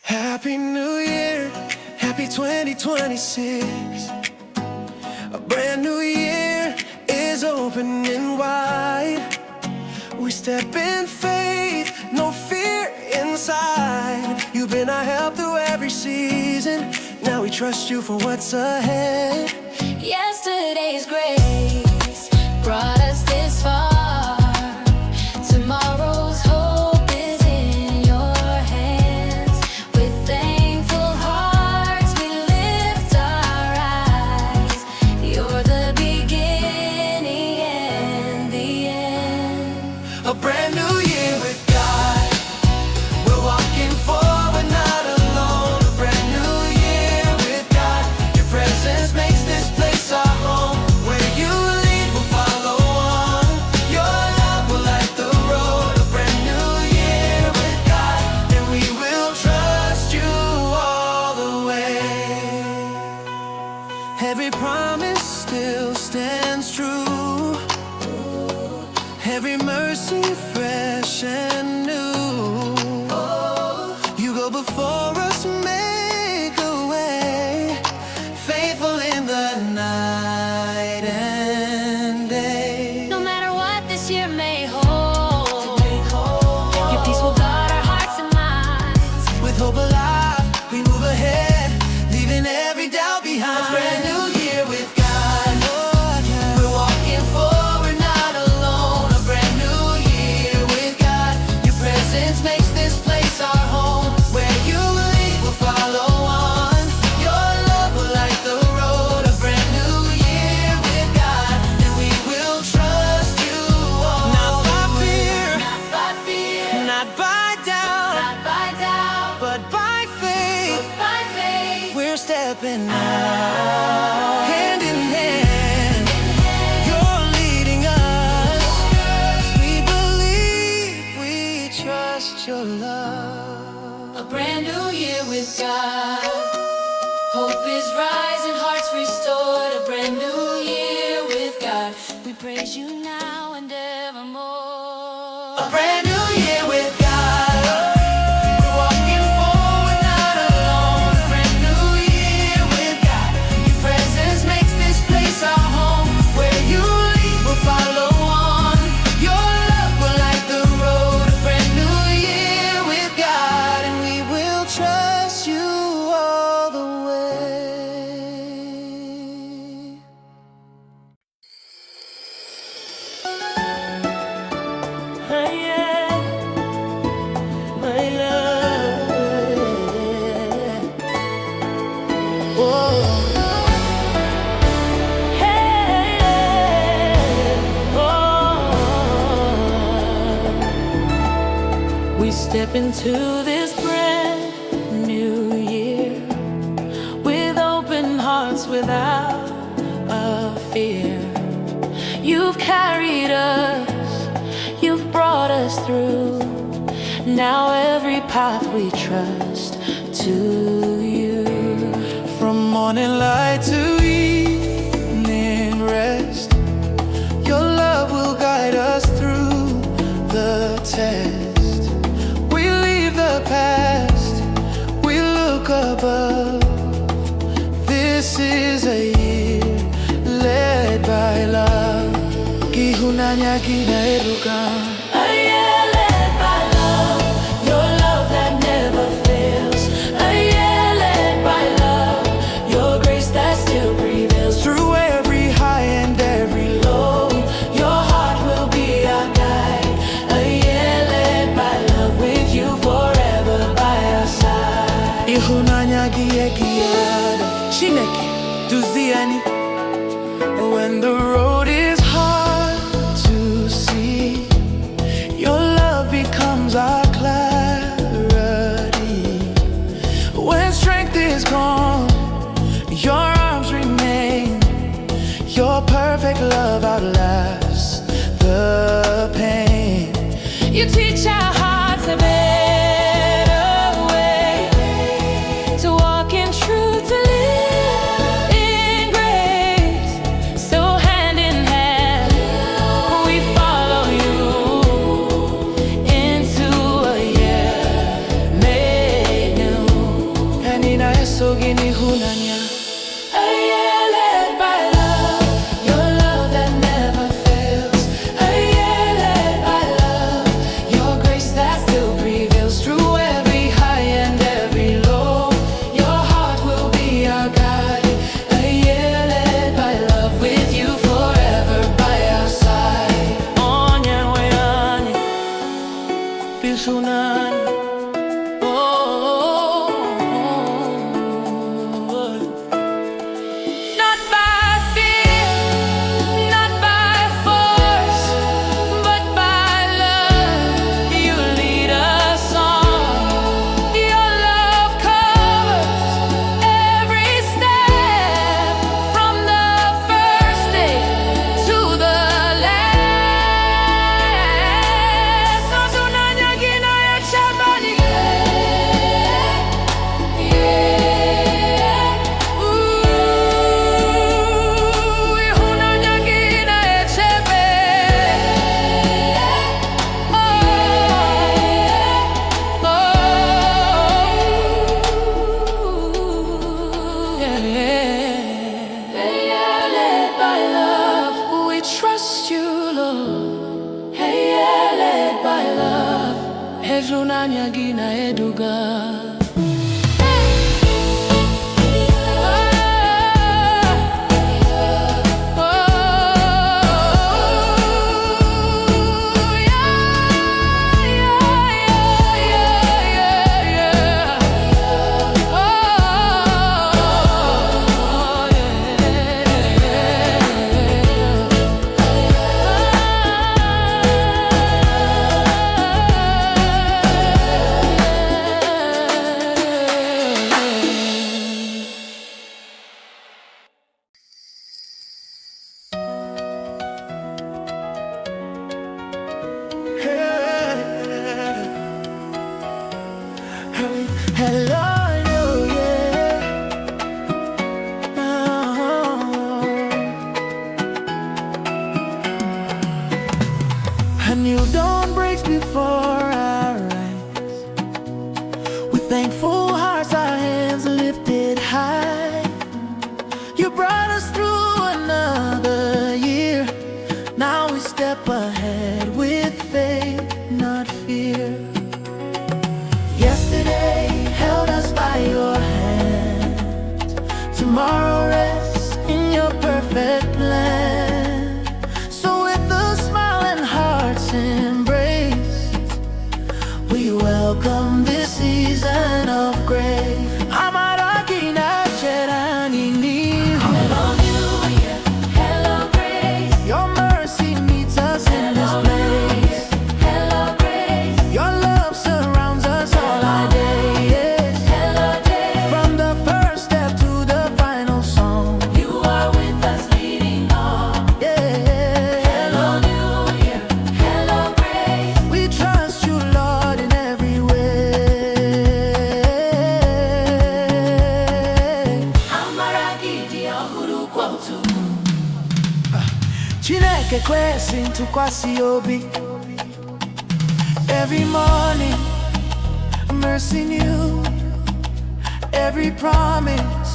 Happy New Year, happy 2026. A brand new year is opening wide. We step in faith, no fear inside. You've been our help through every season. Now we trust you for what's ahead. Yesterday's grace brought us this far. Tomorrow's hope is in your hands. With thankful hearts we lift our eyes. You're the beginning and the end. A brand new year with God. We're walking forward, not alone. A brand new year with God. Your presence makes this place our home. Where you lead, we'll follow on. Your love will light the road. A brand new year with God, and we will trust you all the way. Every promise still stands true. Every mercy fresh and new. You go before us, make a way. Faithful in the night and day. No matter what this year may hold, your peace will guard our hearts and minds. With hope alive, we move ahead, leaving every doubt behind. A brand new year with God. We're walking forward, not alone. A brand new year with God. Your presence makes this place our home. Where you lead, we'll follow on. Your love will light the road. A brand new year with God, and we will trust you all. Not by fear, Not by fear, not by doubt, not by doubt, but by faith. but by faith. We're stepping out, hand in hand. You're leading us. We believe, we trust your love. A brand new year with God. Hope is rising, hearts restored. A brand new year with God. We praise you now and evermore. A brand new year with God. We're walking forward, not alone. A brand new year with God. Your presence makes this place our home. Where you lead, we'll follow on. Your love will light the road. A brand new year with God, and we will trust you all the way. My love. Oh. We step into this brand new year with open hearts, without a fear. You've carried us, you've brought us through. Now every path we trust to you. From morning light to evening rest, your love will guide us through the test. We leave the past, we look above. This is a year led by love. Gihunanya ginaeruka. A year led by love, your love that never fails. A year led by love, your grace that still prevails. Through every high and every low, Your heart will be our guide. A year led by love, with you forever by our side. ihunanya giyegiada Shineke duziani. When the road is hard to see, your love becomes our clarity. When strength is gone, your arms remain. Your perfect love outlasts the pain. You teach our hearts a better way, to walk in truth, to live in grace. So hand in gini hunanya. A year led by love, your love that never fails. A year led by love, your grace that still prevails through every high and every low. Your heart will be our guide. A year led by love, with you forever by our side. Onyan wayani, pisunan. Lunanya gina eduga. Hello, yeah. A new dawn breaks before our eyes. With thankful hearts, our hands lifted high. You brought us through another year. Now we step ahead with faith, not fear. Yesterday held us by your hand. Tomorrow rests in your perfect plan. So with a smile and heart's embrace, we welcome this season of grace. Hello grace, Your mercy meets us in this place. hello grace, Your love surrounds us all our days. hello day. From the first step to the final song. You are with us leading on. Yeah. Hello New Year, hello grace. We trust you, Lord, in every way. Amaragidi ọhụrụ kwa otu. Chineke kwesi ntụkwasị obi. Every morning, mercy new. Every promise,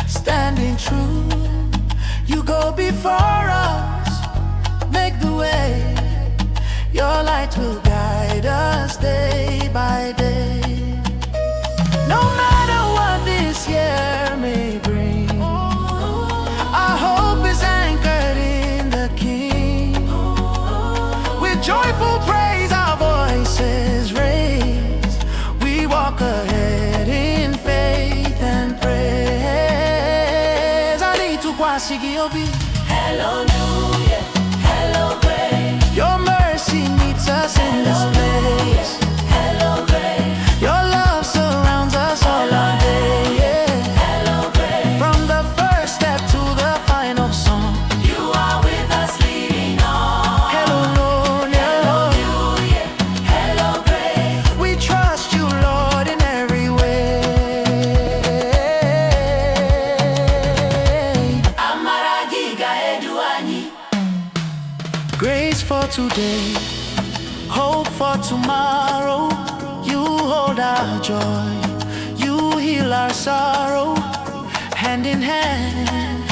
standing true. You go before us, make the way. Your light will guide us day by day. No matter what this year may bring, our hope is anchored in the King. With joyful praise, our voices raised, we walk ahead in faith and praise. I need to obi. Hello New Year, hello grace. Your mercy meets us in this place. Hello grace, Your love surrounds us all our day. Yeah. hello grace. From the first step to the final song. You are with us leading on. Hello, Lord, Hello yeah. New Year, hello grace. We trust you, Lord, in every way. Amaragiga eduani. Grace for today, hope for tomorrow. You hold our joy, you heal heal our sorrow. Hand in hand,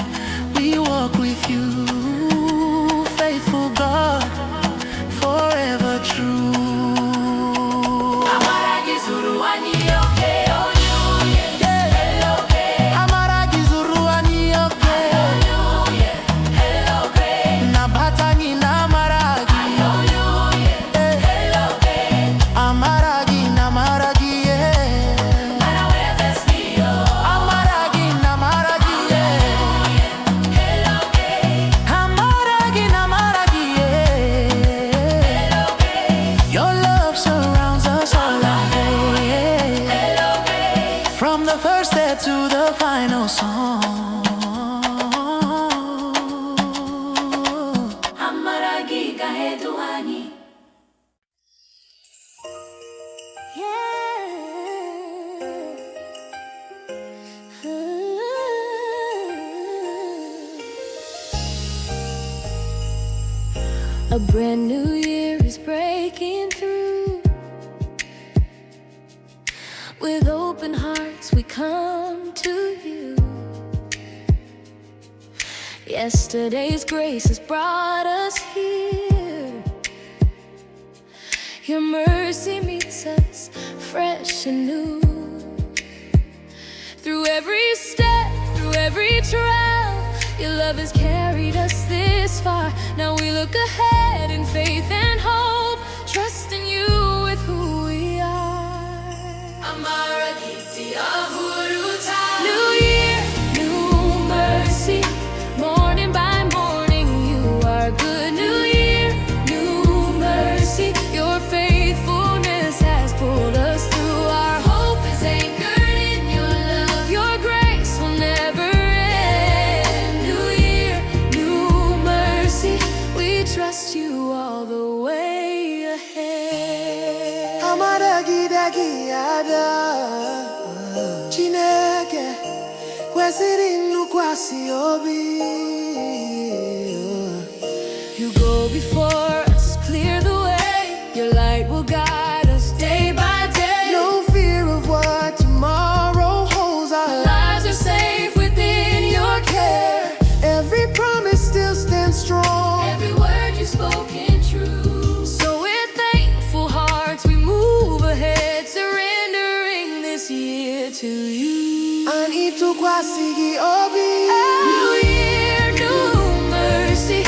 we walk with you, faithful God, forever true. From the first step to the final song. A brand new year is breaking through. With open hearts we come to you. Yesterday's grace has brought us here. Your mercy meets us fresh and new. Through every step, through every trial, your love has carried us this far. Now we look ahead in faith and hope, trusting you with who we are. New year, new mercy, morning by morning you are good. New year, new mercy, your faithfulness has pulled us through. Our hope is anchored in your love, your grace will never end. New year, new mercy, we trust you all the way ahead. Chineke, kwesịrị ntụkwasị obi. You go before us, clear the way, your light will guide us day by day. No fear of what tomorrow holds. Our Lives are safe within your care. every promise still stands strong. Every word you've spoken true. So with thankful hearts we move ahead, surrendering this year to you. Anyị tụkwasị gị obi. New year, new mercy,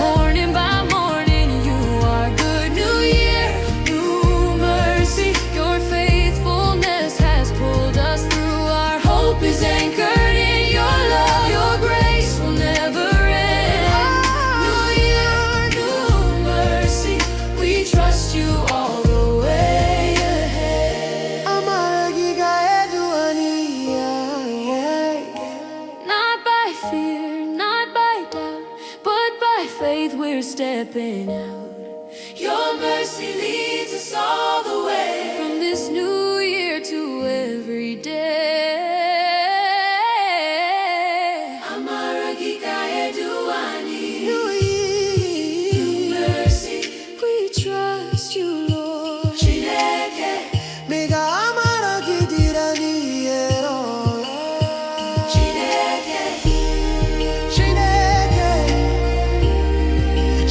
morning by morning you are good. New year, new mercy, your faithfulness has pulled us through. Our hope is anchored in your love, your grace will never end. New year, new mercy, we trust you all the way ahead. Amara gị ga-edu anyị. Not by fear, not by doubt, but by faith we're stepping out. Your mercy leads us all the way, from this new year to every day. New Year. New mercy, we trust you, Lord. May ka amara gị dịrị anyị ero. Chineke, Chineke,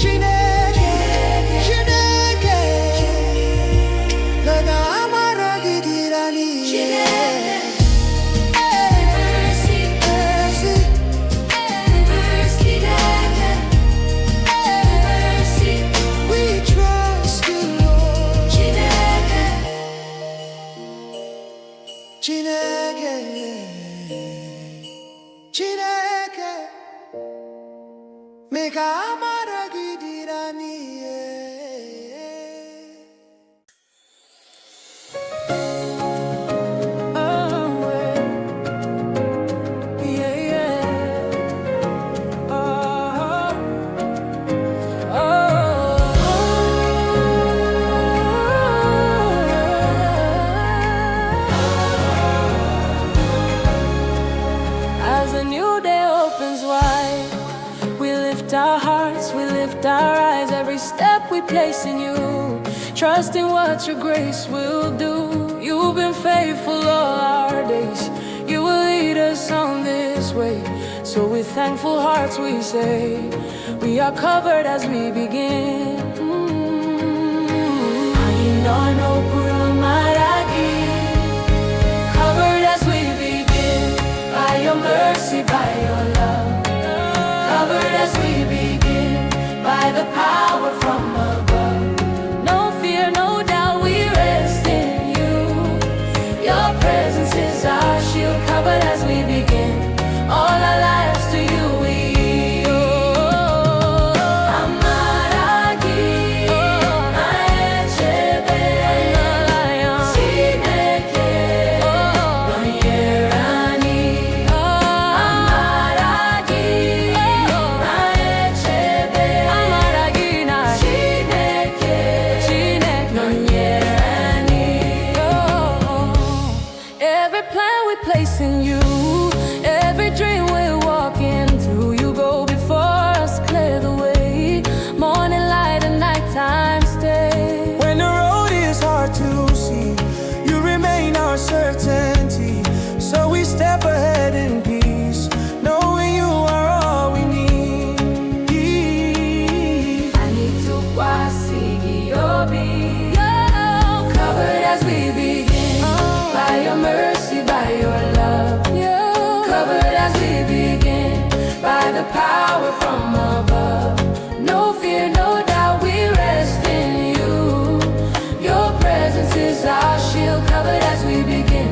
Chineke. May ka amara gị dịrị anyị ero. Mercy, Mercy, mercy, mercy, we trust you, Lord. Chineke. Chineke, Chineke. May ka amara gị dịrị anyị ero. As a new day opens wide, we lift our hearts, we lift our eyes. Every step we place in you, trusting what your grace will do. You've been faithful all our days. this way. So with thankful hearts we say, we are covered as we begin. Covered as we begin, by your mercy, by your love. Covered as we begin, by the power from above. No fear, no doubt, we rest in you. Your presence is our shield. Covered as we begin, all our lives to you we placing you, every dream we're walking through. You go before us, clear the way. Morning light and nighttime stay. When the road is hard to see, you remain our certainty. So we step ahead in peace, knowing you are all we need. I need to see your be covered as we begin, by your mercy, by your love. Covered as we begin, by the power from above. No fear, no doubt, we rest in you. Your presence is our shield. Covered as we begin,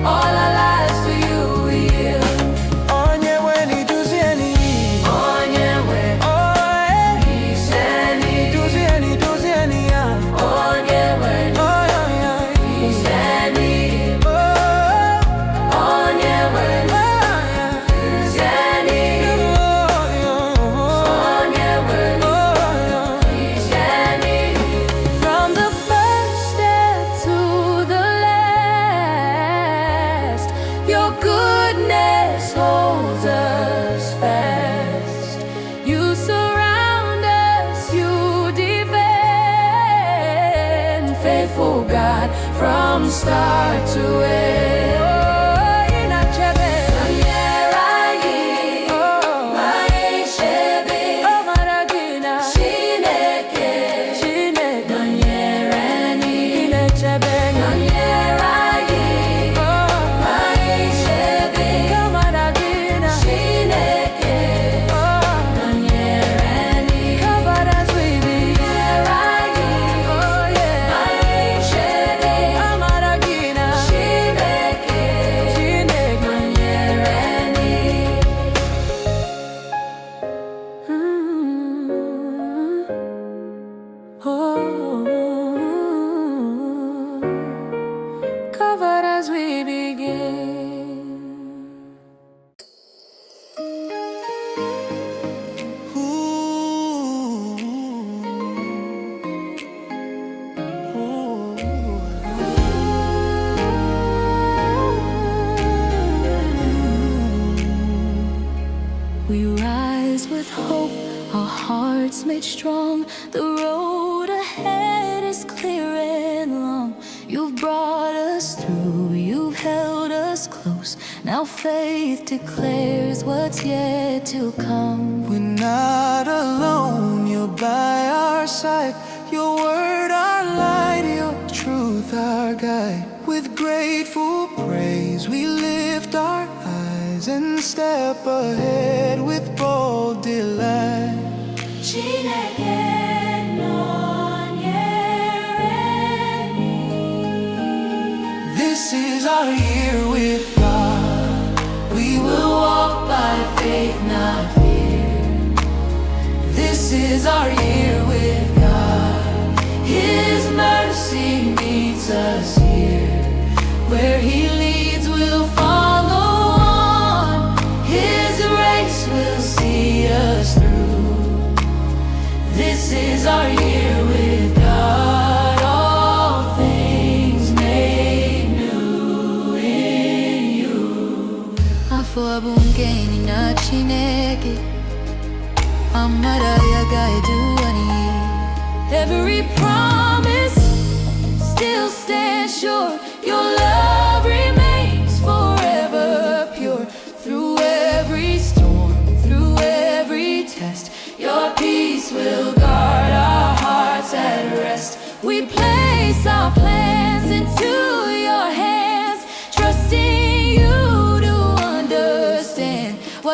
all our lives to you we yield. Onye weni duzieni, Onye we Iseni, duzieni ya. Onye we Oh yeah yeah. Iseni, Onye we Iseni, Onye we Iseni. From the first step to the last, your goodness holds us fast. You surround us, you defend, faithful God from start to end. Covered as we begin. We rise with hope, our hearts made strong. The road ahead is clear and long. You've brought us through, you've held us close. Now faith declares what's yet to come. We're not alone, you're by our side. Your word our light, your truth our guide. With grateful praise we lift our eyes and step ahead with bold delight. This is our year with God. We will walk by faith, not fear. This is our year with God. His mercy meets us here. Where He leads, we'll follow on. His grace will see us through. This is our year with God. All things made new in you. Afro bungeni na chineke, Amaraya gaiduani. Every promise still stands sure. Your love remains forever pure. Through every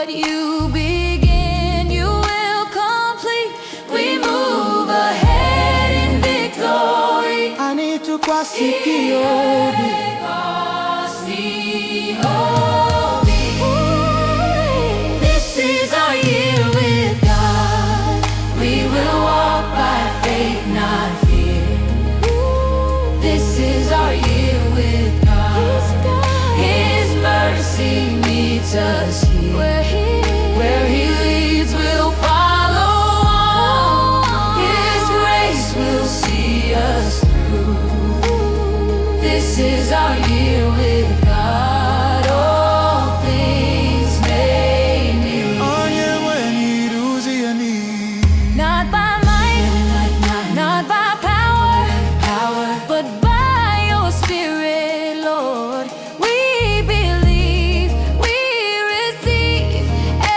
what you begin, you will complete. We move ahead in victory. I need to kwasikiobi. This is our year with God. We will walk by faith, not fear. This is our year with God. His mercy meets us here. Where He leads, we'll follow on. His grace will see us through. This is our year with God. All things made new. Not by might, not by power, but by your Spirit, Lord. We believe, we receive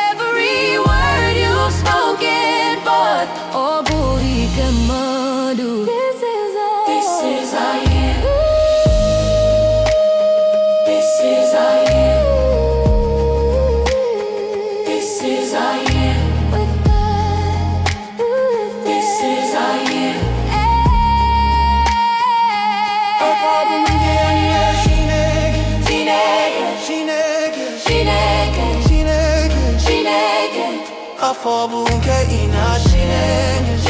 every word you've spoken forth. Oh, Burikemadu. This is our year. This is our year. This is our year with God. This is our year. Afobunke ina shinege.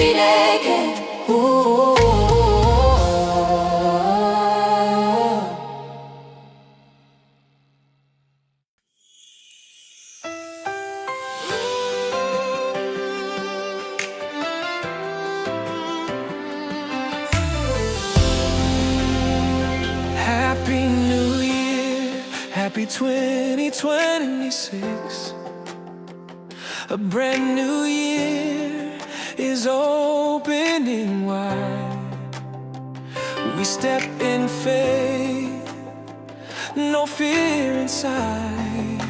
Happy New Year, happy 2026. A brand new year is opening wide. We step in faith, no fear inside.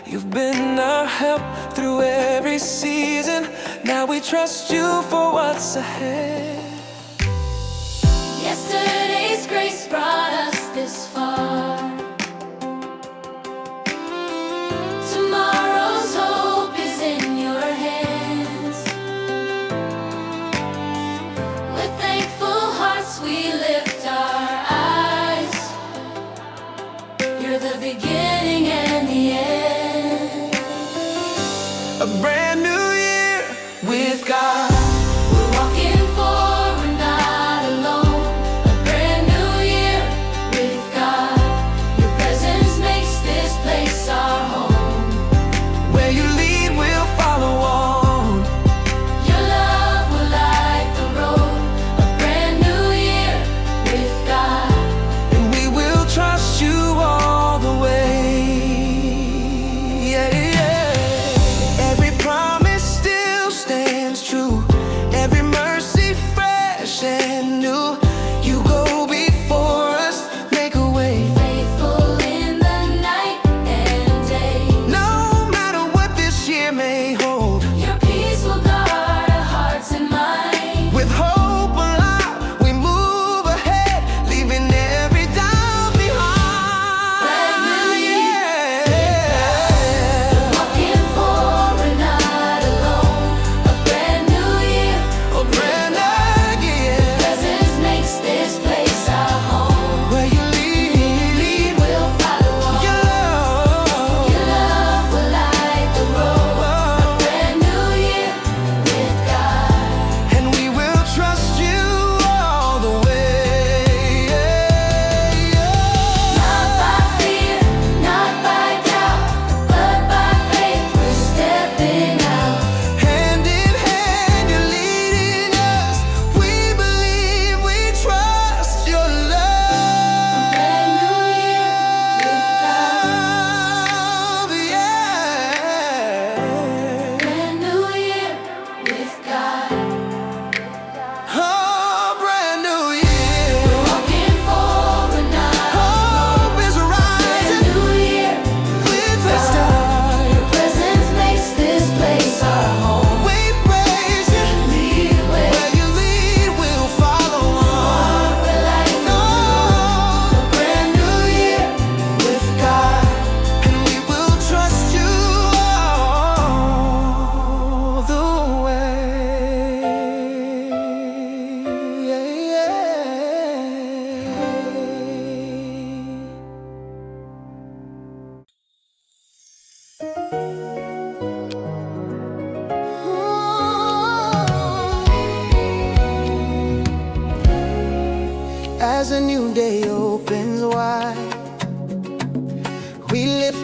You've been our help through every season. Now we trust you for what's ahead. Yesterday's grace brought us this far. Tomorrow's hope is in your hands. With thankful hearts we lift our eyes. You're the beginning and the end. A brand new year with God. We're walking forward, not alone. A brand new year with God. Your presence makes this place our home. Where you lead, we'll follow on. Your love will light the road. A brand new year with God. And we will trust you all the way.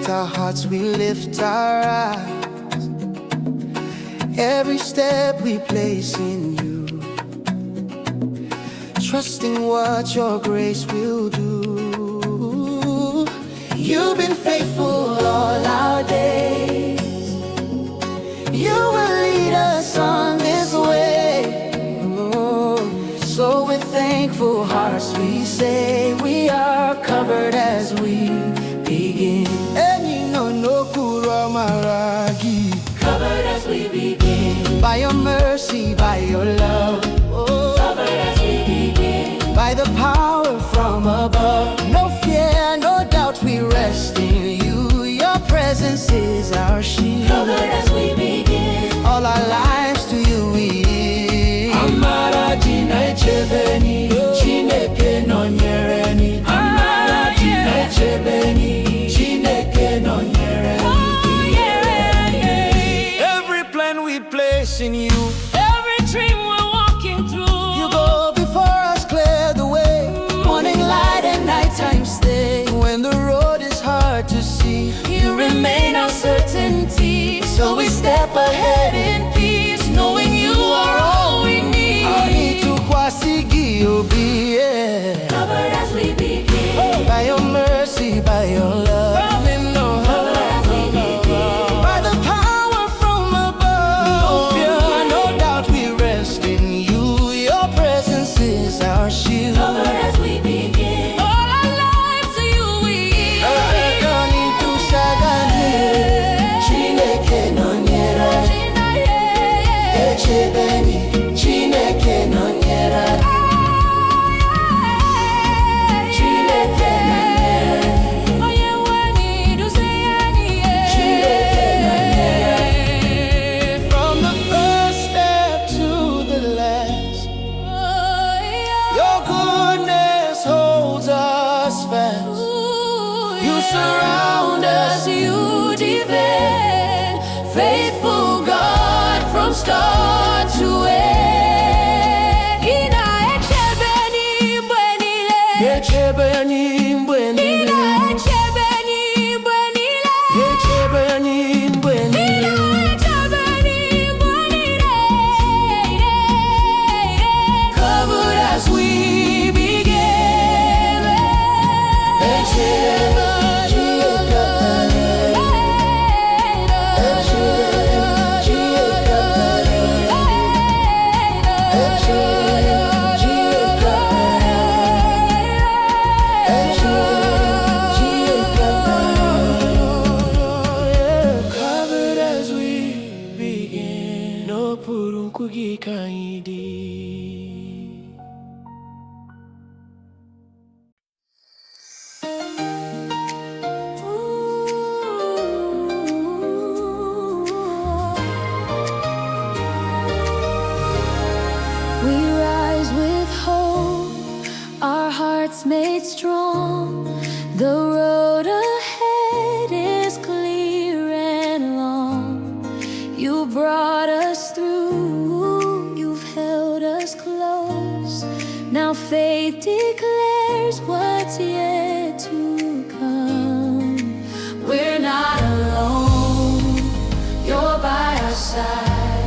our hearts we lift our eyes. Every step we place in you, trusting what your grace will do. You've been faithful all our days. You will lead us on this way. Oh, so with thankful hearts we say we are covered as we begin. Covered as we begin. By your mercy, by your love. Oh, covered as we begin. By the power from above. No fear, no doubt we rest in you. Your presence is our shield. Covered as we begin. All our lives to you we give. Amara jina chebeni, chineke nonyereni. Amara jina chebeni, chineke nonyereni. In you, Every dream we're walking through, you go before us, clear the way. Morning light and nighttime stay. When the road is hard to see, you remain our certainty. So we step ahead in peace, knowing you are all we need. Covered as we begin. By your mercy, by your love. Covered as we begin. By the power from above. No fear, no doubt we rest in you. Your presence is our shield. Covered as we begin. All our lives to you we give. Chineke nonyera. Echebeni, Chineke nonyera. From the first step to the last, your goodness holds us fast. You surround us, you defend. Faithful God from start to end. Ina echebeni mbwenile. Echebeni mbwenile. Ina echebeni mbwenile. Echebeni mbwenile. Ina echebeni mbwenile. Covered as we begin. Covered as we begin. No purunkugi kaidi. We rise with hope, our hearts made strong. The road ahead is clear and long. You brought us through, you've held us close. Now faith declares what's yet to come. We're not alone, you're by our side.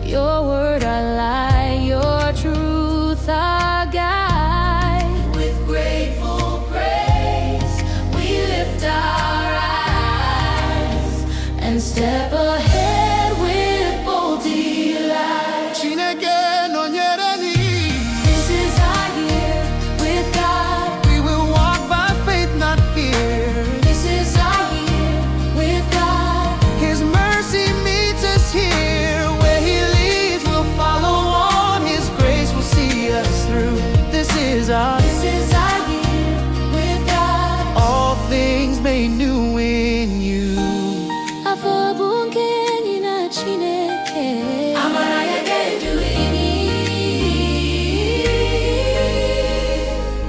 Your word our light, your truth our guide. With grateful praise, we lift our eyes and step ahead with bold delight. Chineke nonyereni. This is our year with God. We will walk by faith, not fear. This is our year with God. His mercy meets us here. Where he leads, we'll follow on. His grace will see us through. This is our year with God. all things made new in you. Afabungeni na Chineke. Amara yake juu ini.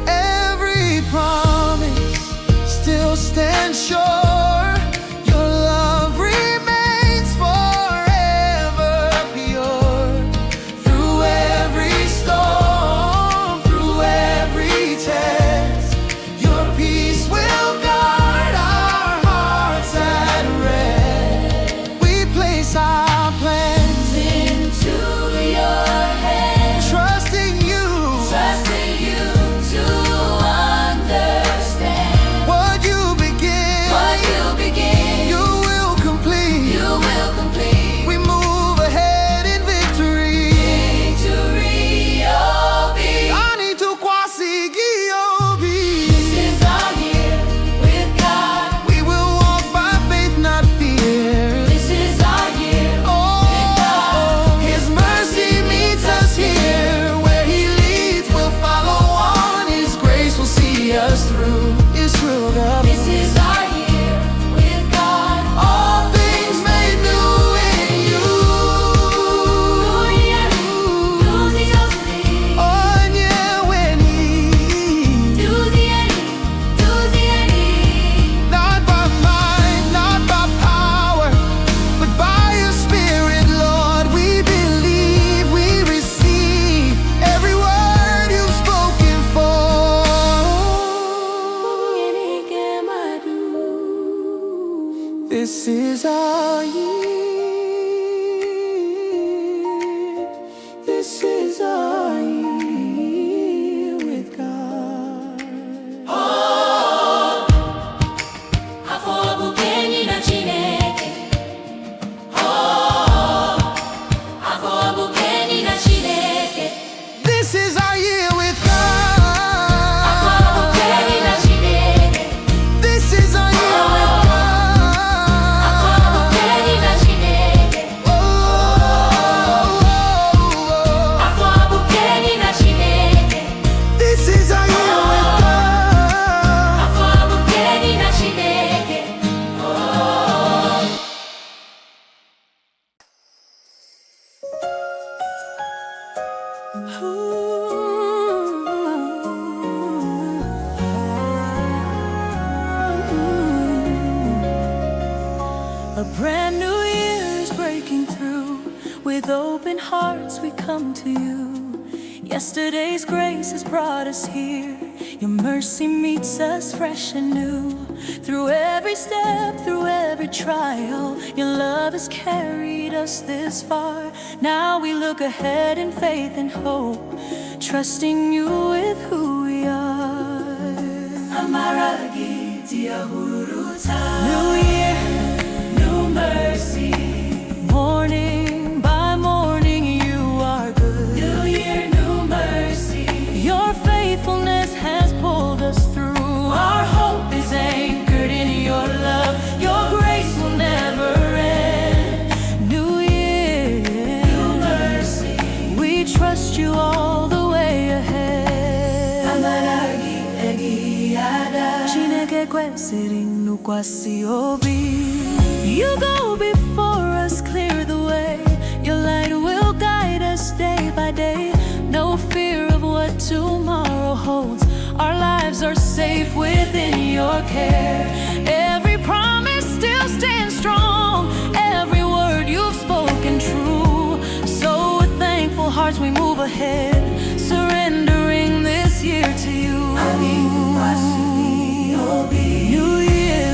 Every promise still stands sure. Your love remains forever pure. Through every storm, through every test, your peace will guard our hearts. This is our year. This is our year with God. Afro bukeni na Chineke. Afro bukeni na Chineke. This is our year with Afro God. bukeni na Chineke. This is our year with Afro God. bukeni na Chineke. Afro bukeni na Chineke. This is our year with God. Afro bukeni na Chineke. A brand new year is breaking through. With open hearts we come to you. Yesterday's grace has brought us here. Your mercy meets us fresh and new. Through every step, through every trial, your love has carried us this far. Now we look ahead in faith and hope, trusting you with who we are. New year, new mercy. Morning by morning you are good. New year, new mercy. Your faithfulness has pulled us through. Our hope is anchored in your love. Your grace will never end. New year, new mercy. We trust you all the way ahead. Chineke kwesịrị ntụkwasị obi. You go before us, clear the way. Your light will guide us day by day. No fear of what tomorrow holds. Our lives are safe within your care. Every promise still stands strong. Every word you've spoken true. So with thankful hearts we move ahead, surrendering this year to you. New year,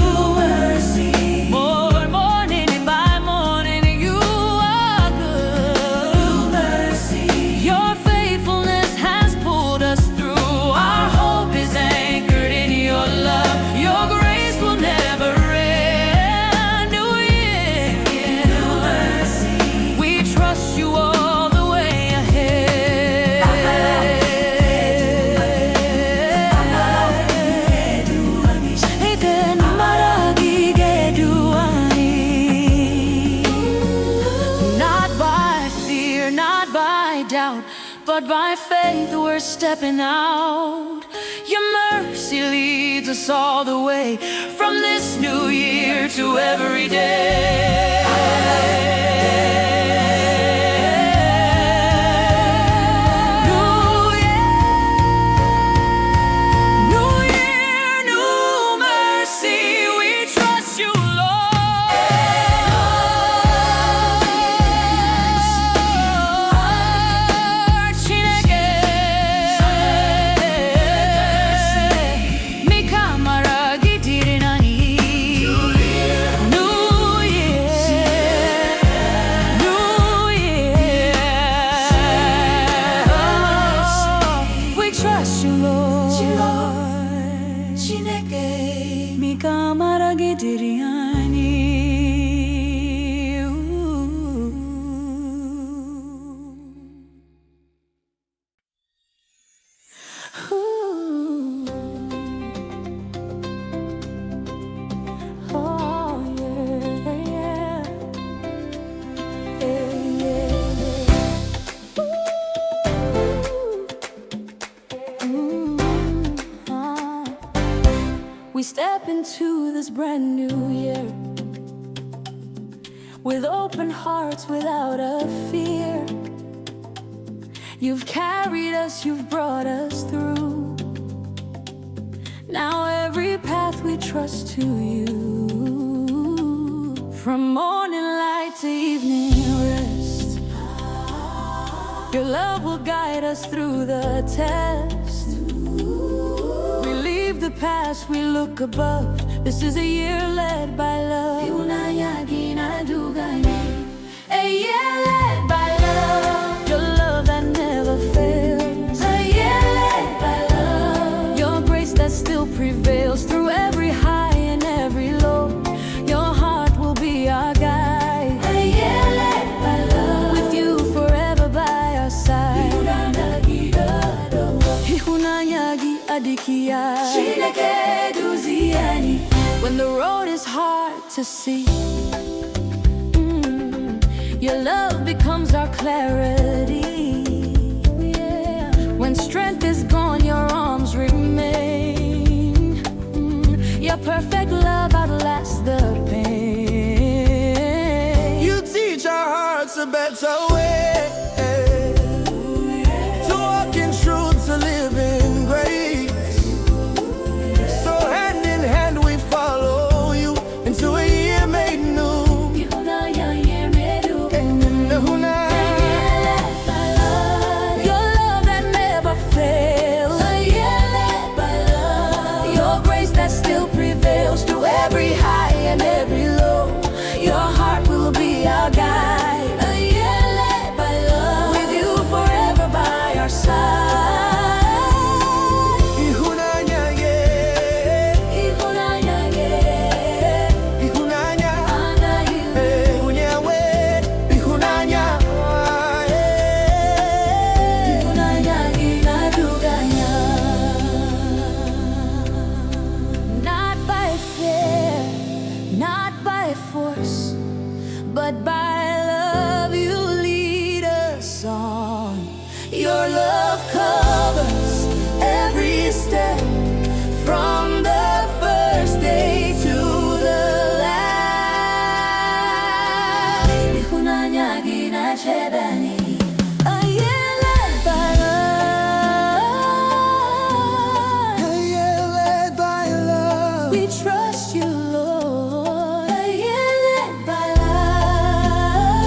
new mercy. Morning by morning, you are good. New mercy. Your faithfulness has pulled us through. Our hope is anchored in your love. Your grace will never end. New year, new mercy. We trust you all the way ahead. Not by fear, not by doubt, but by faith we're stepping out. Your mercy leads us all the way, from this new year to every day. New year, new mercy. We trust you, Lord. Chineke, mikamara gidirinani. New year, new year. We trust you, Lord. Chineke, mikamara gidirinani. Oh, yeah. We step into this brand new year with open hearts, without a fear. You've carried us, you've brought us through. Now every path we trust to you. From morning light to evening rest, your love will guide us through the test. We leave the past, we look above. This is a year led by love. A year led by love. Your love that never fails. A year led by love. Your grace that still prevails through every high and every low. Your heart will be our guide. A year led by love. With you forever by our side. When the road is hard to see, your love becomes our clarity. Yeah. When strength is gone, your arms remain. Your perfect love outlasts the pain. You teach our hearts a better way, to walk in truth, to live in grace. So hand in hand we follow you into a year made new. Still prevails through every high and every low. Your heart will be our guide. A year led by love. With you forever by our side. Ihunanya, yeah. Ihunanya, yeah. Ihunanya, Ana you. Unyawe, ihunanya, yeah. Ihunanya ginaduganya. Not by fear, not by force, but by love you lead us on. Your love covers every step, from the first day to the last. Ihunanya ginachebani. A year led by love. A year led by love. We trust you, Lord. A year led by love.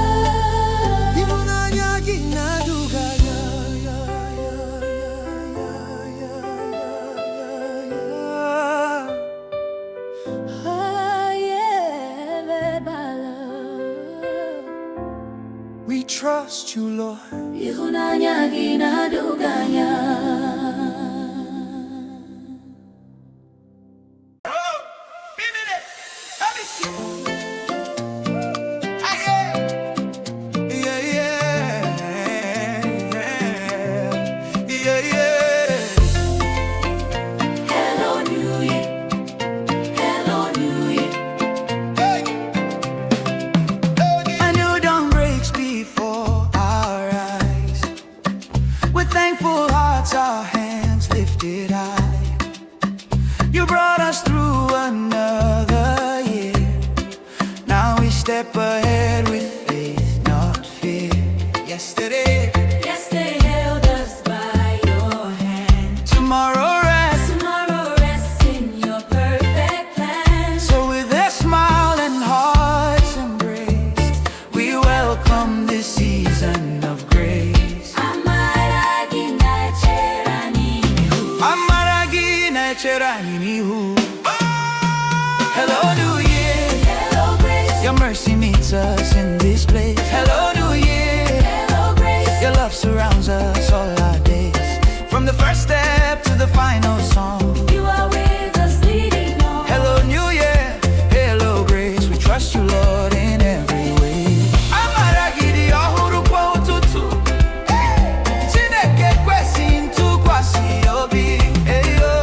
Ihunanya, ginaduganya, yeah, yeah. A year led by love. We trust you, Lord. Ihunanya ginaduganya. Yeah, yeah, yeah, yeah. Hello, New Year. Hello, New Year. A new dawn breaks before our eyes. With thankful hearts, our hands lifted high. You brought us through another year. Now we step ahead with faith, not fear. Yesterday, Yesterday held us by your hand. tomorrow rests. Tomorrow rests in your perfect plan. So with a smile and hearts embraced, we welcome this season of grace. Amara ginachirani. Amaragina cheranihu. Hello, New Year. Hello, grace. Your mercy meets us in this place. Hello, New Year. Hello, grace. Your love surrounds us all our days. From the first step to the final song. You are with us, leading on. Hello, New Year. Hello, grace. We trust you, Lord, in every way. Amaragidi ohuru kwa ututu. Chineke kwesi ntu kwasi obi. Eyo.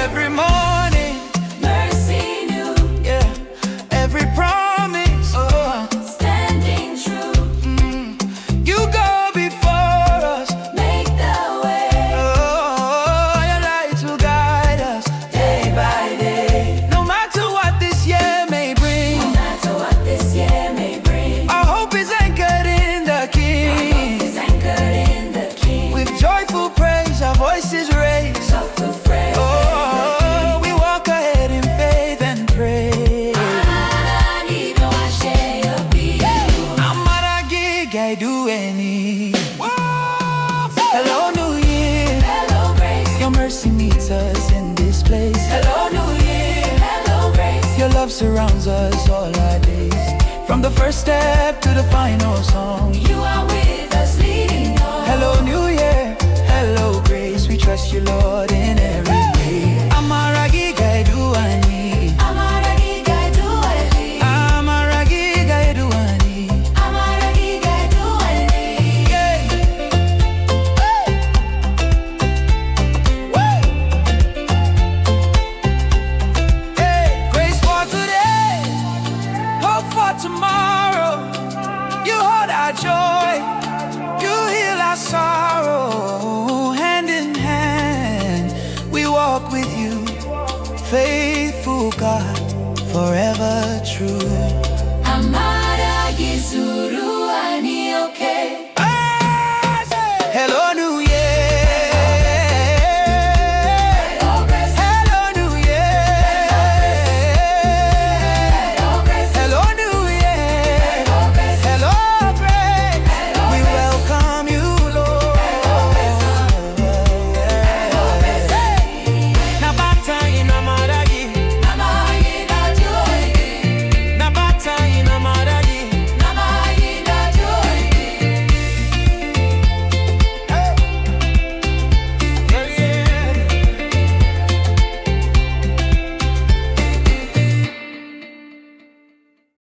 Every morning, Mercy new, yeah. Every promise, oh. standing true. love surrounds us all our days. From the first step to the final song, You are with us, leading on. hello New Year, hello grace. We trust you, Lord, in every way. Amaragi gaiduani, Amaragi Gaiduali, amaragi gaiduani. Amaragi Gaiduali. Hey, grace for today, hope for tomorrow. You hold our joy, you heal our sorrow. Hand in hand, we walk with you, faithful God, forever true. Amaragi Zuru ani okay.